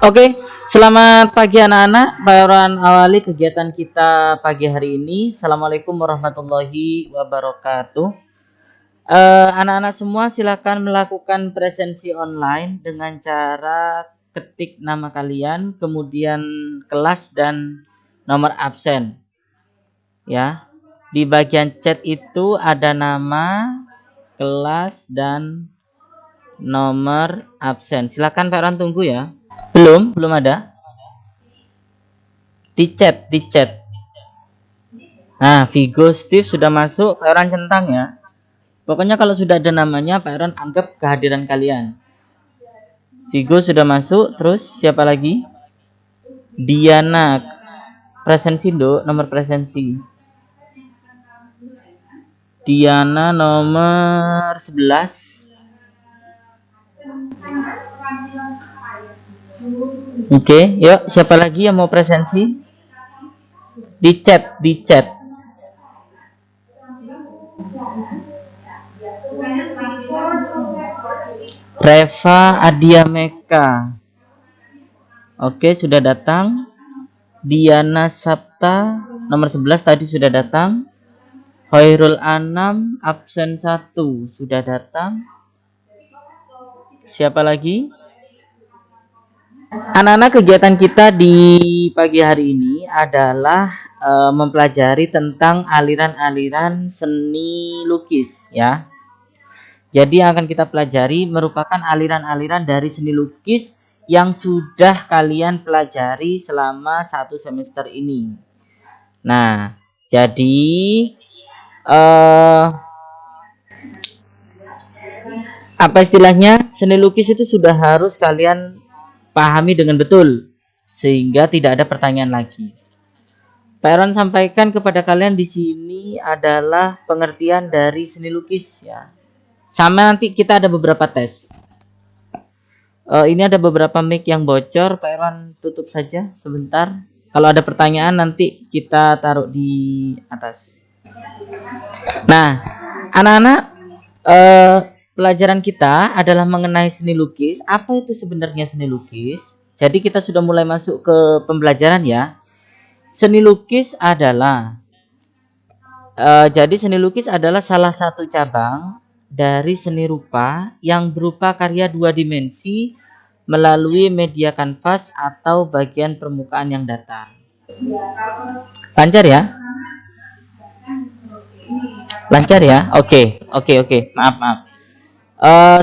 Oke, selamat pagi anak-anak. Barusan awali kegiatan kita pagi hari ini. Assalamualaikum warahmatullahi wabarakatuh. Anak-anak semua silakan melakukan presensi online dengan cara ketik nama kalian, kemudian kelas dan nomor absen. Ya, di bagian chat itu ada nama, kelas dan nomor absen. Silakan Pak Ron tunggu ya. Belum ada. Di chat. Nah, Vigo Steve sudah masuk, Pak Eran centang ya. Pokoknya kalau sudah ada namanya, Pak Eran anggap kehadiran kalian. Vigo sudah masuk, terus siapa lagi? Diana, presensi do, nomor presensi. Diana nomor 11. Oke, yuk siapa lagi yang mau presensi? Di chat. Reva Adiameka. Oke, sudah datang. Diana Sapta nomor 11 tadi sudah datang. Hoirul Anam absen 1 sudah datang. Siapa lagi? Anak-anak, kegiatan kita di pagi hari ini adalah mempelajari tentang aliran-aliran seni lukis ya. Jadi yang akan kita pelajari merupakan aliran-aliran dari seni lukis yang sudah kalian pelajari selama 1 semester ini. Nah, jadi apa istilahnya, seni lukis itu sudah harus kalian pahami dengan betul sehingga tidak ada pertanyaan lagi. Pak Eron sampaikan kepada kalian di sini adalah pengertian dari seni lukis ya. Sama nanti kita ada beberapa tes. Ini ada beberapa mic yang bocor, Pak Eron tutup saja sebentar. Kalau ada pertanyaan nanti kita taruh di atas. Nah, anak-anak, pelajaran kita adalah mengenai seni lukis. Apa itu sebenarnya seni lukis? Jadi kita sudah mulai masuk ke pembelajaran ya. Seni lukis adalah seni lukis adalah salah satu cabang dari seni rupa yang berupa karya 2 dimensi melalui media kanvas atau bagian permukaan yang datar. Lancar ya? Lancar ya? Oke. Maaf.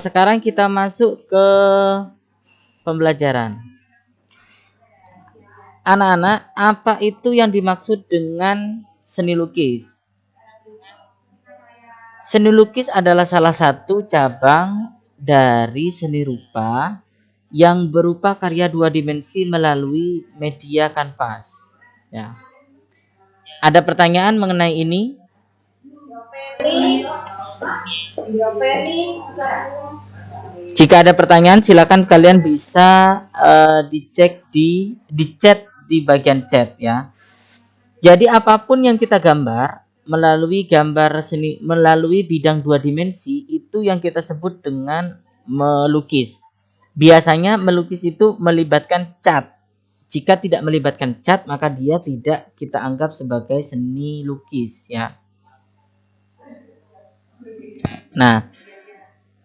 Sekarang kita masuk ke pembelajaran. Anak-anak, apa itu yang dimaksud dengan seni lukis? Seni lukis adalah salah satu cabang dari seni rupa yang berupa karya 2 dimensi melalui media kanvas. Ya. Ada pertanyaan mengenai ini? Jika ada pertanyaan, silakan kalian bisa dicek di chat di bagian chat ya. Jadi apapun yang kita gambar melalui gambar seni, melalui bidang 2 dimensi, itu yang kita sebut dengan melukis. Biasanya melukis itu melibatkan cat. Jika tidak melibatkan cat, maka dia tidak kita anggap sebagai seni lukis ya. Nah,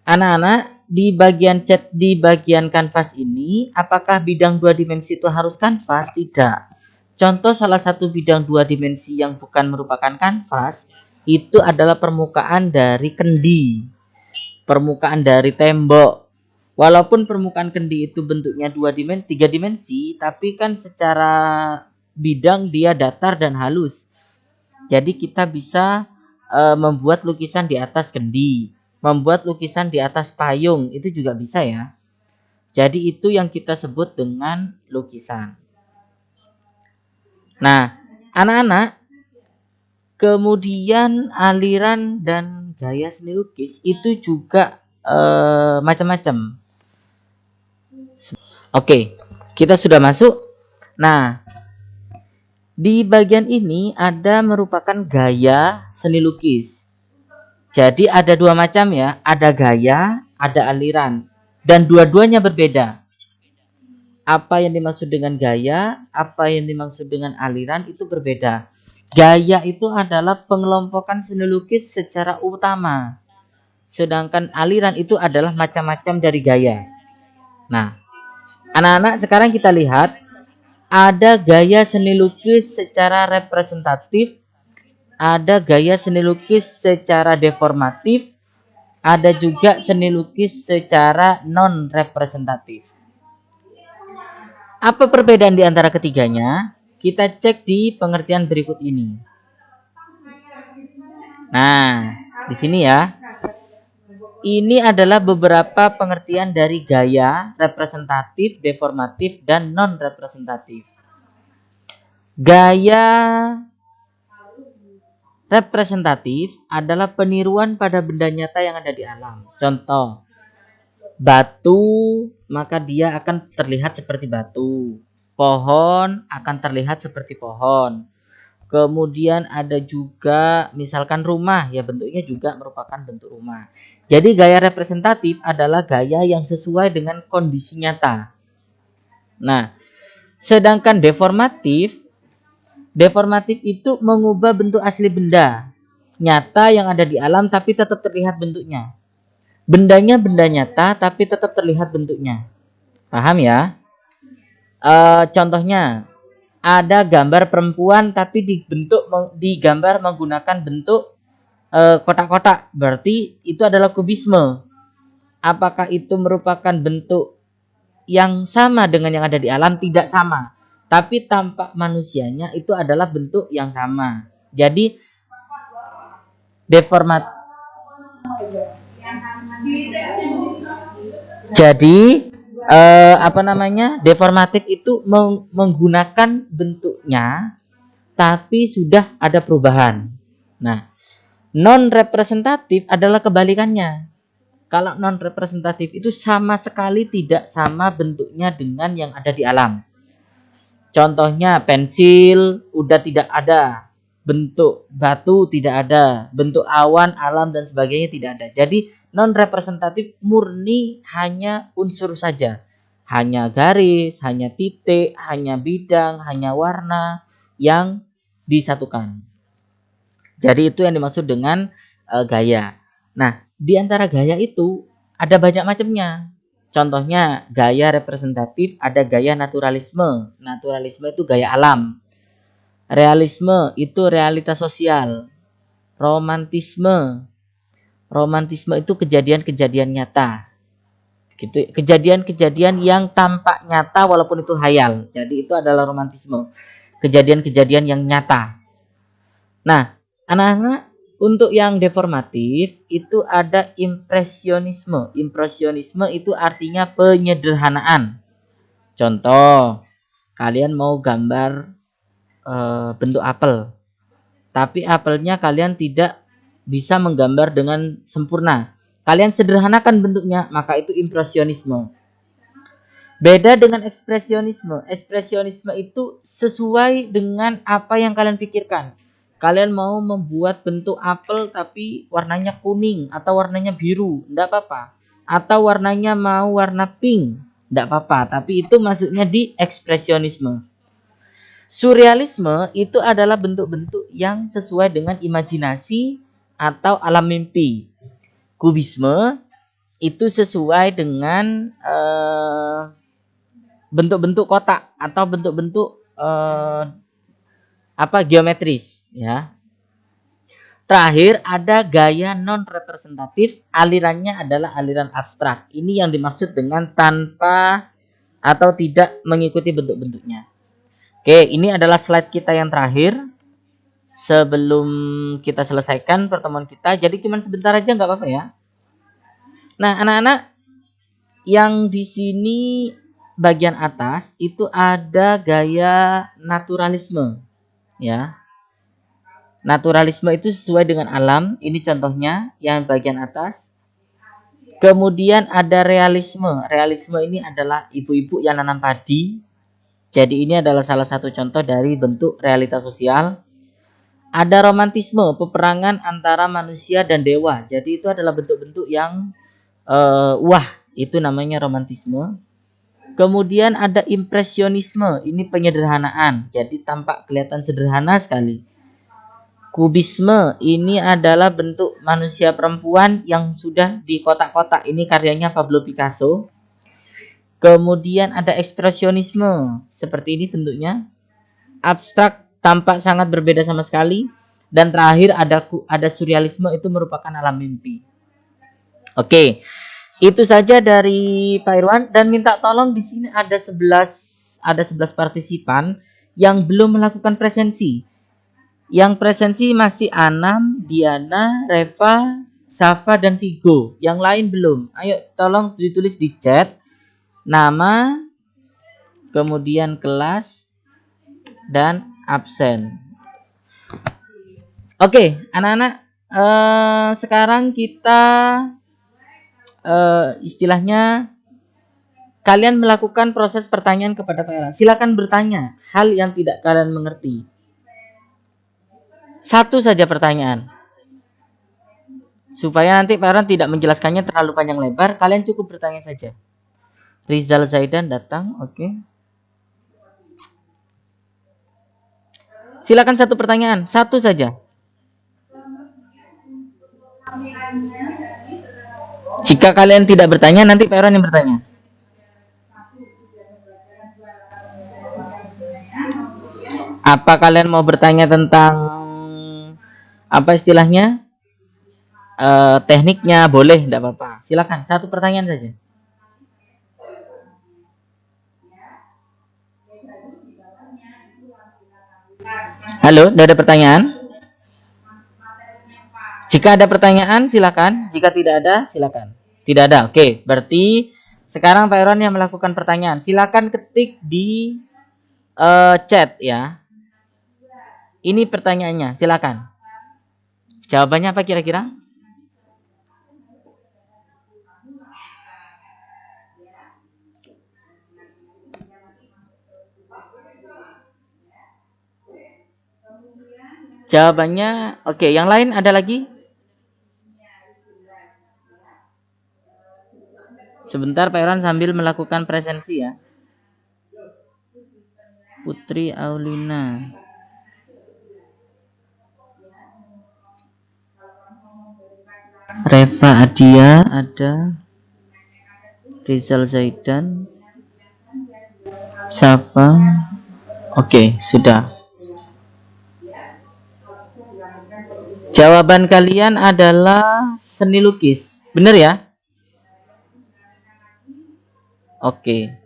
anak-anak, di bagian cat, di bagian kanvas ini, apakah bidang 2 dimensi itu harus kanvas? Tidak. Contoh salah satu bidang 2 dimensi yang bukan merupakan kanvas itu adalah permukaan dari kendi, permukaan dari tembok. Walaupun permukaan kendi itu bentuknya 2 dimensi, 3 dimensi, tapi kan secara bidang dia datar dan halus. Jadi kita bisa membuat lukisan di atas kendi, membuat lukisan di atas payung, itu juga bisa ya. Jadi itu yang kita sebut dengan lukisan. Nah, anak-anak, kemudian aliran dan gaya seni lukis itu juga macam-macam. Oke, kita sudah masuk. Nah, di bagian ini ada merupakan gaya seni lukis. Jadi ada 2 macam ya, ada gaya, ada aliran, dan dua-duanya berbeda. Apa yang dimaksud dengan gaya, apa yang dimaksud dengan aliran itu berbeda. Gaya itu adalah pengelompokan seni lukis secara utama. Sedangkan aliran itu adalah macam-macam dari gaya. Nah, anak-anak sekarang kita lihat ada gaya seni lukis secara representatif, ada gaya seni lukis secara deformatif, ada juga seni lukis secara non representatif. Apa perbedaan di antara ketiganya? Kita cek di pengertian berikut ini. Nah, di sini ya. Ini adalah beberapa pengertian dari gaya representatif, deformatif, dan non representatif. Gaya representatif adalah peniruan pada benda nyata yang ada di alam. Contoh, batu, maka dia akan terlihat seperti batu. Pohon akan terlihat seperti pohon. Kemudian ada juga misalkan rumah, ya bentuknya juga merupakan bentuk rumah. Jadi gaya representatif adalah gaya yang sesuai dengan kondisi nyata. Nah, sedangkan deformatif itu mengubah bentuk asli benda nyata yang ada di alam tapi tetap terlihat bentuknya. Bendanya benda nyata tapi tetap terlihat bentuknya. Paham ya? Contohnya ada gambar perempuan tapi digambar menggunakan bentuk kotak-kotak. Berarti itu adalah kubisme. Apakah itu merupakan bentuk yang sama dengan yang ada di alam? Tidak sama. Tapi tampak manusianya itu adalah bentuk yang sama. Jadi deformat. Jadi deformatif itu menggunakan bentuknya tapi sudah ada perubahan. Nah, non representatif adalah kebalikannya. Kalau non representatif itu sama sekali tidak sama bentuknya dengan yang ada di alam. Contohnya pensil udah tidak ada, bentuk batu tidak ada, bentuk awan, alam dan sebagainya tidak ada. Jadi non representatif murni hanya unsur saja. Hanya garis, hanya titik, hanya bidang, hanya warna yang disatukan. Jadi itu yang dimaksud dengan gaya. Nah, di antara gaya itu ada banyak macamnya. Contohnya gaya representatif, ada gaya naturalisme. Naturalisme itu gaya alam. Realisme itu realitas sosial. Romantisme itu kejadian-kejadian nyata. Gitu, kejadian-kejadian yang tampak nyata walaupun itu hayal. Jadi itu adalah romantisme. Kejadian-kejadian yang nyata. Nah, anak-anak, untuk yang deformatif itu ada impresionisme. Impresionisme itu artinya penyederhanaan. Contoh, kalian mau gambar bentuk apel, tapi apelnya kalian tidak bisa menggambar dengan sempurna. Kalian sederhanakan bentuknya, maka itu impresionisme. Beda dengan ekspresionisme. Ekspresionisme itu sesuai dengan apa yang kalian pikirkan. Kalian mau membuat bentuk apel tapi warnanya kuning atau warnanya biru, enggak apa-apa. Atau warnanya mau warna pink, enggak apa-apa. Tapi itu masuknya di ekspresionisme. Surrealisme itu adalah bentuk-bentuk yang sesuai dengan imajinasi atau alam mimpi. Kubisme itu sesuai dengan bentuk-bentuk kotak atau bentuk-bentuk geometris ya. Terakhir ada gaya non representatif, alirannya adalah aliran abstrak. Ini yang dimaksud dengan tanpa atau tidak mengikuti bentuk-bentuknya. Oke, ini adalah slide kita yang terakhir sebelum kita selesaikan pertemuan kita. Jadi cuma sebentar aja nggak apa-apa ya. Nah, anak-anak yang di sini bagian atas itu ada gaya naturalisme. Ya, naturalisme itu sesuai dengan alam. Ini contohnya yang bagian atas. Kemudian ada realisme. Realisme ini adalah ibu-ibu yang nanam padi. Jadi ini adalah salah satu contoh dari bentuk realitas sosial. Ada romantisme, peperangan antara manusia dan dewa. Jadi itu adalah bentuk-bentuk yang wah, itu namanya romantisme. Kemudian ada impresionisme, ini penyederhanaan, jadi tampak kelihatan sederhana sekali. Kubisme, ini adalah bentuk manusia perempuan yang sudah di kotak-kotak, ini karyanya Pablo Picasso. Kemudian ada ekspresionisme, seperti ini bentuknya. Abstrak, tampak sangat berbeda sama sekali. Dan terakhir ada surrealisme, itu merupakan alam mimpi. Oke. Itu saja dari Pak Irwan, dan minta tolong di sini ada 11 partisipan yang belum melakukan presensi. Yang presensi masih Anam, Diana, Reva, Safa dan Vigo. Yang lain belum. Ayo tolong ditulis di chat nama, kemudian kelas dan absen. Oke, anak-anak, sekarang kita istilahnya kalian melakukan proses pertanyaan kepada Pak Irwan. Silakan bertanya hal yang tidak kalian mengerti. Satu saja pertanyaan. Supaya nanti Pak Irwan tidak menjelaskannya terlalu panjang lebar, kalian cukup bertanya saja. Rizal Zaidan datang, oke. Silakan satu pertanyaan, satu saja. Jika kalian tidak bertanya, nanti Pak Irwan yang bertanya. Apa kalian mau bertanya tentang apa istilahnya? Tekniknya boleh, tidak apa-apa. Silakan, satu pertanyaan saja. Halo, tidak ada pertanyaan? Jika ada pertanyaan, silakan. Jika tidak ada, silakan. Tidak ada, oke. Berarti sekarang Pak Irwan yang melakukan pertanyaan. Silakan ketik di chat ya. Ini pertanyaannya, silakan. Jawabannya apa kira-kira? Jawabannya, oke. Yang lain ada lagi? Sebentar Pak Irwan sambil melakukan presensi ya. Putri Aulina. Reva Adia ada. Rizal Zaidan. Safa. Oke, sudah. Jawaban kalian adalah seni lukis. Benar ya? Oke.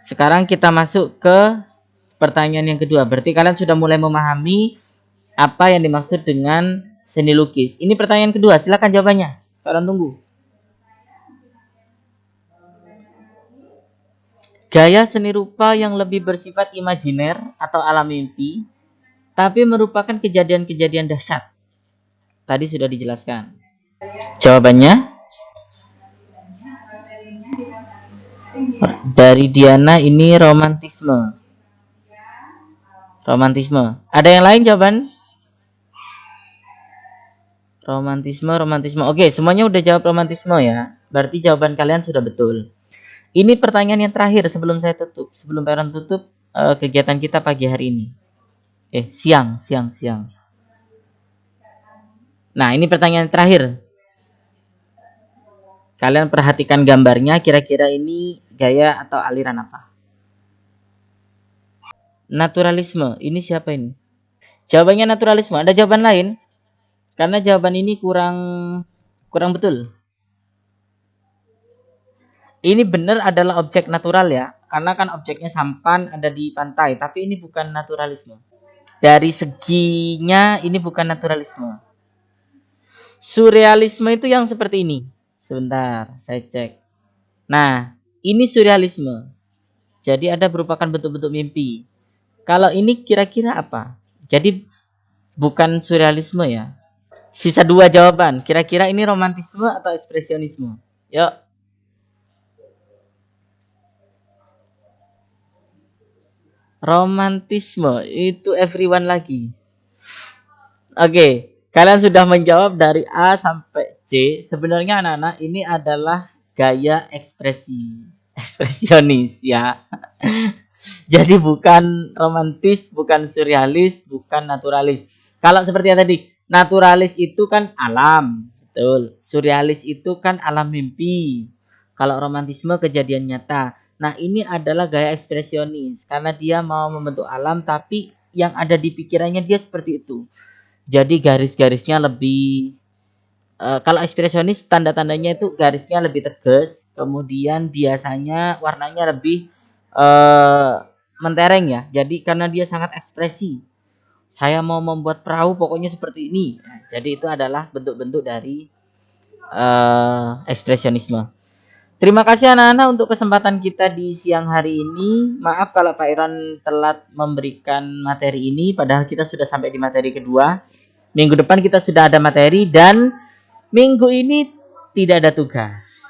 Sekarang kita masuk ke pertanyaan yang kedua. Berarti kalian sudah mulai memahami apa yang dimaksud dengan seni lukis. Ini pertanyaan kedua. Silakan jawabannya. Kalian tunggu. Gaya seni rupa yang lebih bersifat imajiner atau alam mimpi, tapi merupakan kejadian-kejadian dahsyat. Tadi sudah dijelaskan. Jawabannya dari Diana ini romantisme. Romantisme. Ada yang lain jawaban? Romantisme. Oke, semuanya udah jawab romantisme ya. Berarti jawaban kalian sudah betul. Ini pertanyaan yang terakhir sebelum saya tutup. Sebelum Pak Irwan tutup kegiatan kita pagi hari ini. Siang. Nah, ini pertanyaan terakhir. Kalian perhatikan gambarnya, kira-kira ini gaya atau aliran apa? Naturalisme. Ini siapa ini? Jawabannya naturalisme. Ada jawaban lain? Karena jawaban ini kurang betul. Ini benar adalah objek natural ya. Karena kan objeknya sampan ada di pantai. Tapi ini bukan naturalisme. Dari seginya ini bukan naturalisme. Surrealisme itu yang seperti ini. Sebentar, saya cek. Nah, ini surrealisme. Jadi ada merupakan bentuk-bentuk mimpi. Kalau ini kira-kira apa? Jadi bukan surrealisme ya. Sisa 2 jawaban. Kira-kira ini romantisme atau ekspresionisme? Yuk. Romantisme itu everyone lagi. Oke, kalian sudah menjawab dari A sampai C. Sebenarnya anak-anak ini adalah gaya ekspresi. ekspresionis ya. Jadi bukan romantis, bukan surrealis, bukan naturalis. Kalau seperti yang tadi, naturalis itu kan alam, betul. Surrealis itu kan alam mimpi. Kalau romantisme kejadian nyata. Nah, ini adalah gaya ekspresionis karena dia mau membentuk alam tapi yang ada di pikirannya dia seperti itu. Jadi garis-garisnya lebih kalau ekspresionis tanda-tandanya itu garisnya lebih tegas, kemudian biasanya warnanya lebih mentereng ya. Jadi karena dia sangat ekspresi. Saya mau membuat perahu pokoknya seperti ini. Nah, jadi itu adalah bentuk-bentuk dari ekspresionisme. Terima kasih anak-anak untuk kesempatan kita di siang hari ini. Maaf kalau Pak Iran telat memberikan materi ini, padahal kita sudah sampai di materi kedua. Minggu depan kita sudah ada materi dan minggu ini tidak ada tugas.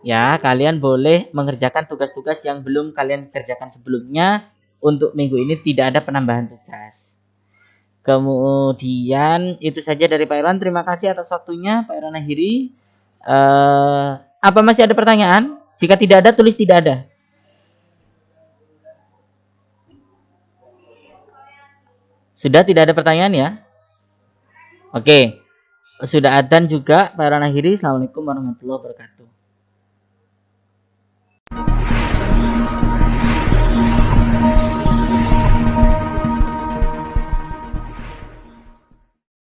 Ya, kalian boleh mengerjakan tugas-tugas yang belum kalian kerjakan sebelumnya. Untuk minggu ini tidak ada penambahan tugas. Kemudian itu saja dari Pak Irwan. Terima kasih atas waktunya Pak Irwan akhiri. Apa masih ada pertanyaan? Jika tidak ada, tulis tidak ada. Sudah tidak ada pertanyaan ya? Oke. Sudah adzan juga Pak Irwan akhiri. Assalamualaikum warahmatullahi wabarakatuh.